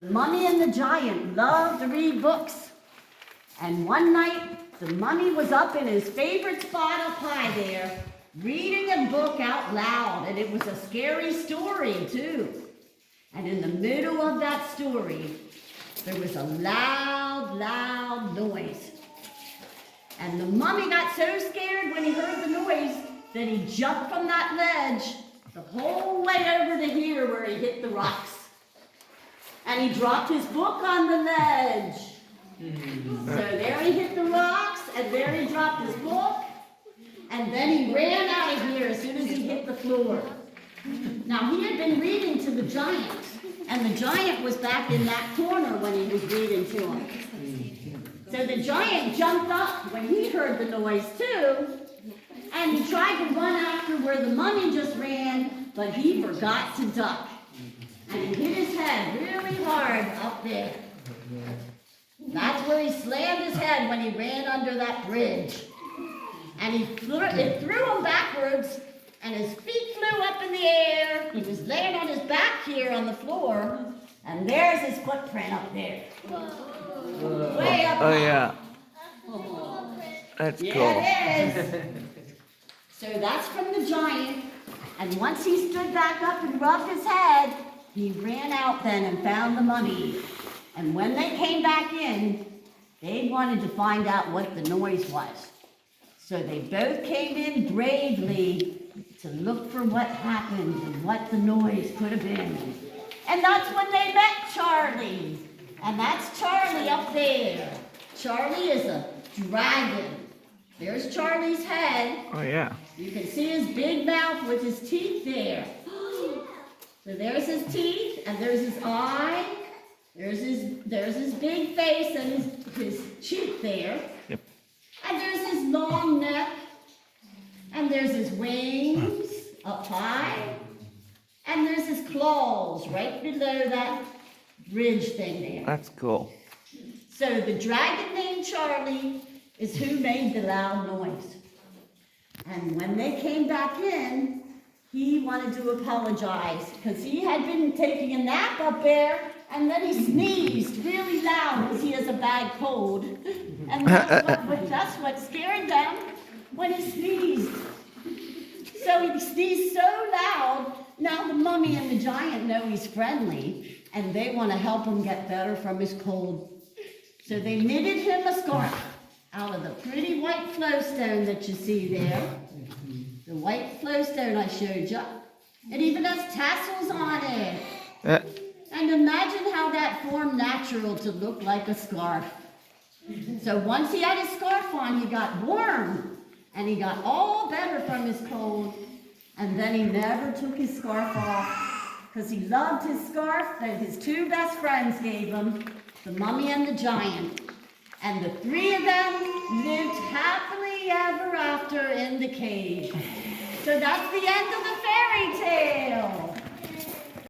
The Mummy and the Giant loved to read books. And one night, the mummy was up in his favorite spot up high there, reading a book out loud, and it was a scary story, too. And in the middle of that story, there was a loud, loud noise. And the mummy got so scared when he heard the noise that he jumped from that ledge the whole way over to here where he hit the rocks. And he dropped his book on the ledge. So there he hit the rocks, and there he dropped his book, and then he ran out of here as soon as he hit the floor. Now he had been reading to the giant, and the giant was back in that corner when he was reading to him. So the giant jumped up when he heard the noise too, and he tried to run after where the mummy just ran, but he forgot to duck. And he hit his head really hard up there. That's where he slammed his head when he ran under that bridge. And it threw him backwards, and his feet flew up in the air. He was laying on his back here on the floor, and there's his footprint up there. Way up high. Yeah. That's Yeah, cool. it is. So that's from the giant. And once he stood back up and rubbed his head, he ran out then and found the mummy. And when they came back in, they wanted to find out what the noise was. So they both came in bravely to look for what happened and what the noise could have been. And that's when they met Charlie. And that's Charlie up there. Charlie is a dragon. There's Charlie's head. Oh, yeah. You can see his big mouth with his teeth there. So there's his teeth, and there's his eye. There's his big face and his cheek there. Yep. And there's his long neck. And there's his wings up high. And there's his claws right below that bridge thing there. That's cool. So the dragon named Charlie is who made the loud noise. And when they came back in, he wanted to apologize because he had been taking a nap up there, and then he sneezed really loud because he has a bad cold. And that's what scared them when he sneezed. So he sneezed so loud, now the mummy and the giant know he's friendly, and they want to help him get better from his cold. So they knitted him a scarf out of the pretty white flowstone that you see there. The white flowstone I showed you. It even has tassels on it. And imagine how that formed natural to look like a scarf. So once he had his scarf on, he got warm. And he got all better from his cold. And then he never took his scarf off because he loved his scarf that his two best friends gave him, the mummy and the giant. And the three of them lived happily ever after in the cave. So that's the end of the fairy tale.